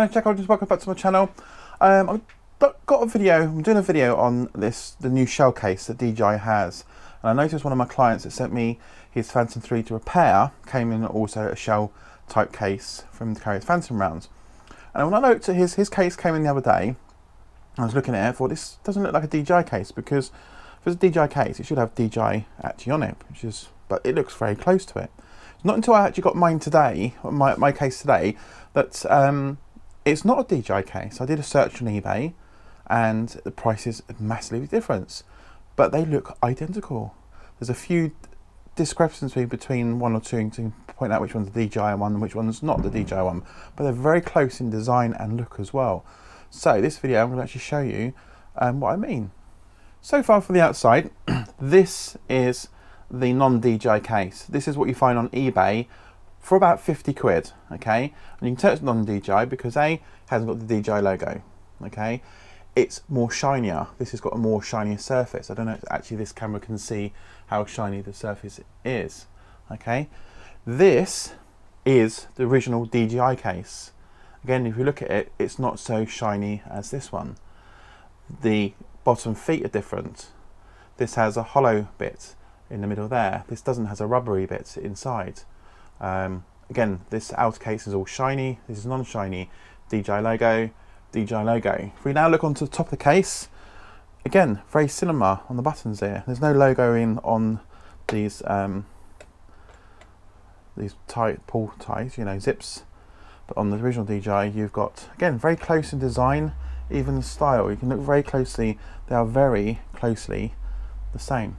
my name's Jack. Welcome back to my channel. I'm doing a video on the new shell case that DJI has, and I noticed one of my clients that sent me his Phantom 3 to repair came in also a shell type case from to carry his Phantom rounds. And when I looked at his case came in the other day, I was looking at it, I thought this doesn't look like a DJI case, because if it's a DJI case it should have DJI actually on it, but it looks very close to it. It's not until I actually got mine today, my case today, that it's not a DJI case. I did a search on eBay and the prices are massively different, but they look identical. There's a few discrepancies between one or two to point out which one's the DJI one and which one's not the DJI one, but they're very close in design and look as well. So this video I'm going to actually show you what I mean. So far from the outside, this is the non-DJI case. This is what you find on eBay for about 50 quid, okay? And you can tell it's non-DJI because A, it hasn't got the DJI logo, okay? It's more shinier. This has got a more shinier surface. I don't know if actually this camera can see how shiny the surface is, okay? This is the original DJI case. Again, if you look at it, it's not so shiny as this one. The bottom feet are different. This has a hollow bit in the middle there. This doesn't, has a rubbery bit inside. Again, this outer case is all shiny. This is non-shiny. DJI logo, DJI logo. If we now look onto the top of the case, again, very similar on the buttons there. There's no logo in on these pull ties, you know, zips. But on the original DJI, you've got, again, very close in design, even the style. You can look very closely. They are very closely the same,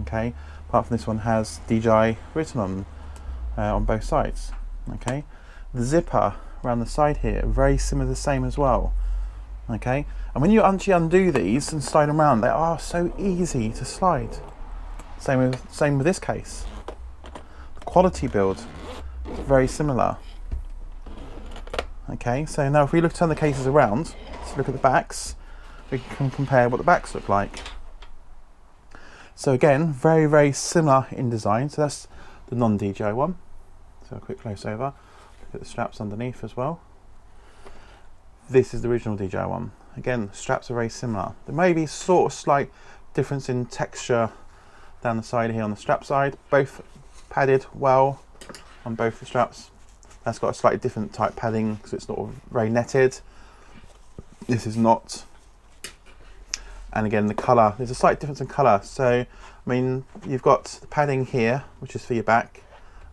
okay? Apart from this one has DJI written on both sides, okay? The zipper around the side here, very similar, the same as well, okay? And when you actually undo these and slide them around, they are so easy to slide. Same with this case. The quality build is very similar. Okay, so now if we turn the cases around, let's look at the backs, we can compare what the backs look like. So again, very, very similar in design. So that's the non-DJI one. So a quick close over, look at the straps underneath as well. This is the original DJI one. Again, the straps are very similar. There may be sort of slight difference in texture down the side here on the strap side. Both padded well on both the straps. That's got a slightly different type padding because it's not very netted. This is not. And again, the colour, there's a slight difference in colour. So, I mean, you've got the padding here, which is for your back,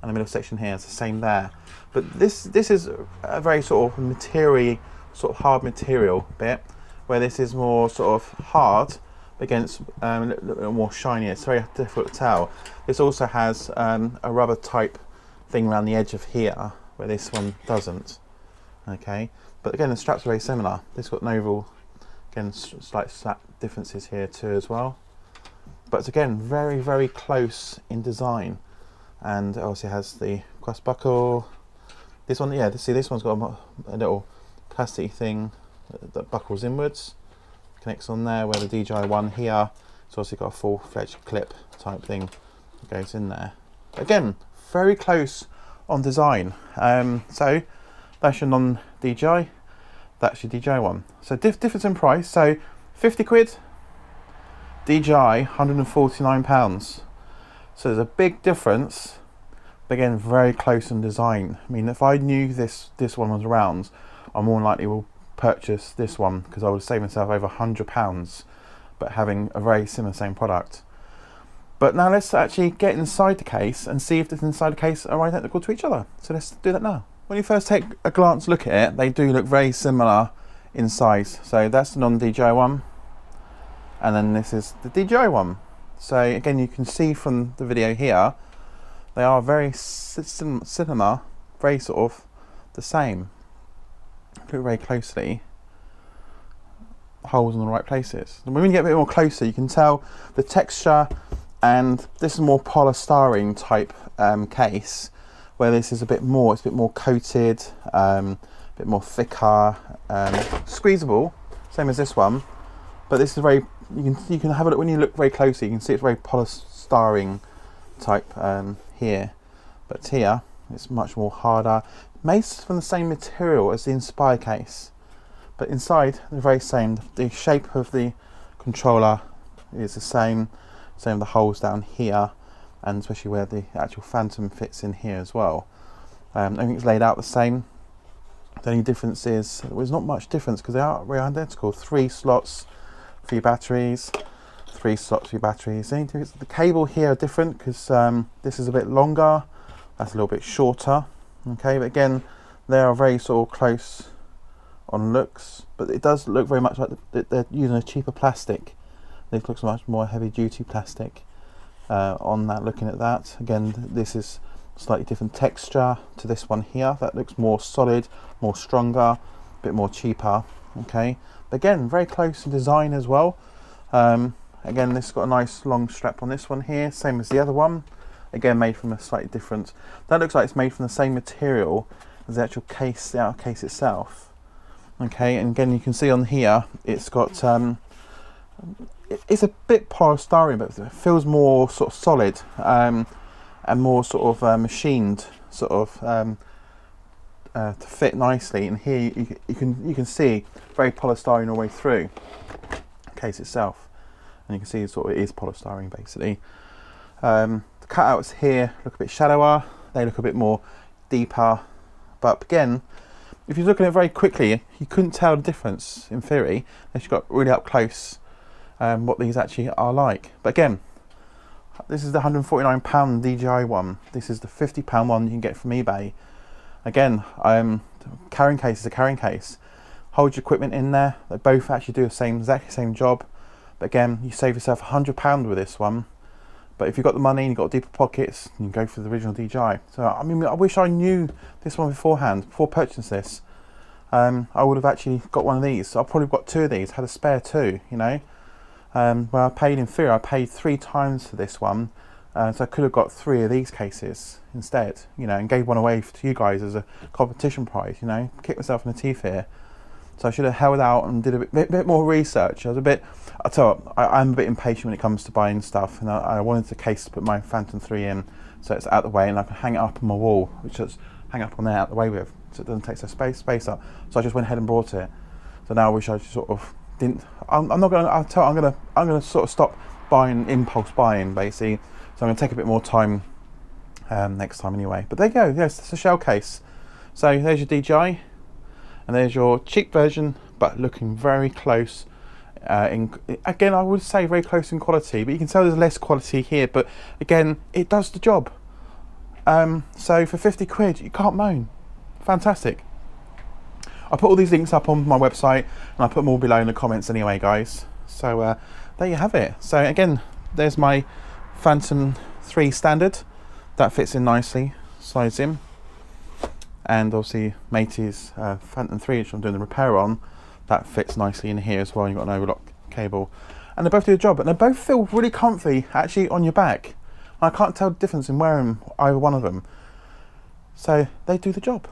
and the middle section here is the same there. But this is a very sort of hard material bit, where this is more sort of hard against a little bit more shiny. It's very difficult to tell. This also has a rubber type thing around the edge of here, where this one doesn't, okay? But again, the straps are very similar. This got no real, again, slight differences here too as well. But it's again, very, very close in design. And it also has the cross buckle. This one, yeah, see, this one's got a little plastic thing that buckles inwards, connects on there, where the DJI one here, it's also got a full-fledged clip type thing that goes in there. Again, very close on design. So that's your non-DJI, that's your DJI one. So difference in price, so 50 quid, DJI £149. So there's a big difference, but again, very close in design. I mean, if I knew this one was around, I more than likely will purchase this one because I would save myself over £100, but having a very similar same product. But now let's actually get inside the case and see if this inside the case are identical to each other. So let's do that now. When you first take a glance look at it, they do look very similar in size. So that's the non-DJI one, and then this is the DJI one. So again, you can see from the video here, they are very similar, very sort of the same. Look very closely, holes in the right places. And when you get a bit more closer, you can tell the texture. And this is more polystyrene type case, where this is a bit more, it's a bit more coated, a bit more thicker, squeezable, same as this one. But this is very, you can have a look, when you look very closely, you can see it's very polystyrene type here. But here, It's much more harder. Made from the same material as the Inspire case, but inside they're very same. The shape of the controller is the same. Same with the holes down here, and especially where the actual Phantom fits in here as well. Everything's laid out the same. The only difference is, there's not much difference because they are very identical. 3 slots for your batteries, 3 slots for your batteries. The only difference, the cable here are different because this is a bit longer, that's a little bit shorter. Okay, but again, they are very sort of close on looks, but it does look very much like they're using a cheaper plastic. This looks much more heavy duty plastic on that. Looking at that, again, this is slightly different texture to this one here. That looks more solid, more stronger, a bit more cheaper. Okay, but again, very close in design as well. Again, this has got a nice long strap on this one here, same as the other one. Again, made from a slightly different, that looks like it's made from the same material as the actual case, the outer case itself. Okay, and again, you can see on here, it's got, it's a bit polystyrene, but it feels more sort of solid, and more sort of machined, sort of to fit nicely. And here you can see very polystyrene all the way through the case itself, and you can see sort of it is polystyrene basically. The cutouts here look a bit shallower, they look a bit more deeper, but again, if you look at it very quickly, you couldn't tell the difference in theory unless you got really up close what these actually are like. But again, this is the £149 DJI one. This is the £50 one you can get from eBay. Again, carrying case is a carrying case. Hold your equipment in there. They both actually do the exactly same job. But again, you save yourself £100 with this one. But if you've got the money and you've got deeper pockets, you can go for the original DJI. So I mean, I wish I knew this one beforehand, before purchasing this. I would have actually got one of these. I've probably got 2 of these, had a spare 2, you know. Where I paid, in theory, I paid 3 times for this one, so I could have got 3 of these cases instead, you know, and gave one away to you guys as a competition prize, you know. Kicked myself in the teeth here. So I should have held out and did a bit more research. I tell you, I'm a bit impatient when it comes to buying stuff, and I wanted the case to put my Phantom 3 in, so it's out the way, and I can hang it up on my wall, which is hang up on there out the way with, so it doesn't take so space up. So I just went ahead and bought it. So now I wish I sort of didn't. I'm not going to. I'm going to sort of stop buying, impulse buying, basically. So I'm going to take a bit more time next time anyway. But there you go. Yes, it's a shell case. So there's your DJI, and there's your cheap version, but looking very close. Again, I would say very close in quality, but you can tell there's less quality here. But again, it does the job. So for 50 quid, you can't moan. Fantastic. I'll put all these links up on my website, and I'll put them all below in the comments anyway, guys. So there you have it. So again, there's my Phantom 3 standard. That fits in nicely, slides in. And obviously Matey's Phantom 3, which I'm doing the repair on, that fits nicely in here as well. You've got an overlock cable. And they both do the job, and they both feel really comfy actually on your back. And I can't tell the difference in wearing either one of them. So they do the job.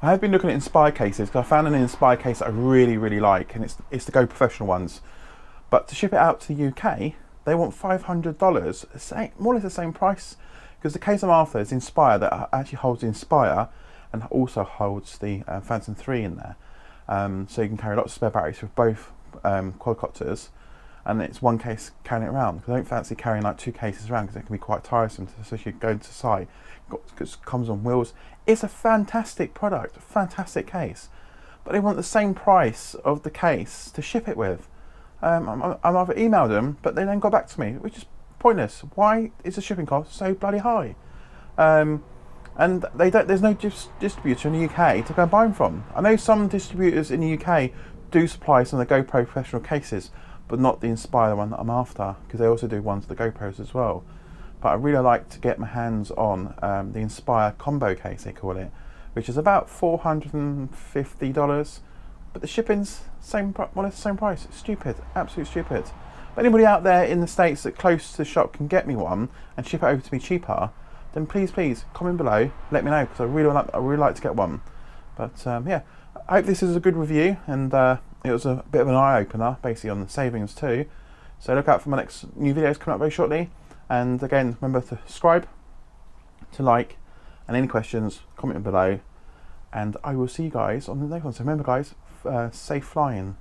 I have been looking at Inspire cases because I found an Inspire case that I really like, and it's the Go Professional ones. But to ship it out to the UK, they want $500, more or less the same price, because the case I'm after is Inspire, that actually holds the Inspire and also holds the Phantom 3 in there. So you can carry lots of spare batteries with both quadcopters, and it's one case carrying it around, because I don't fancy carrying like 2 cases around, because it can be quite tiresome, especially going to site. It comes on wheels. It's a fantastic product, a fantastic case, but they want the same price of the case to ship it with. I've either emailed them, but they then got back to me, which is pointless. Why is the shipping cost so bloody high? And there's no distributor in the UK to go and buy them from. I know some distributors in the UK do supply some of the GoPro Professional cases, but not the Inspire one that I'm after, because they also do ones for the GoPros as well. But I really like to get my hands on the Inspire combo case, they call it, which is about $450. But the shipping's more or less the same price. It's stupid, absolutely stupid. But anybody out there in the States that close to the shop can get me one and ship it over to me cheaper, then please comment below, let me know, because I really like to get one. But yeah, I hope this is a good review, and it was a bit of an eye opener, basically, on the savings too. So look out for my next new videos coming up very shortly. And again, remember to subscribe, to like, And any questions, comment below, and I will see you guys on the next one. So remember guys, safe flying.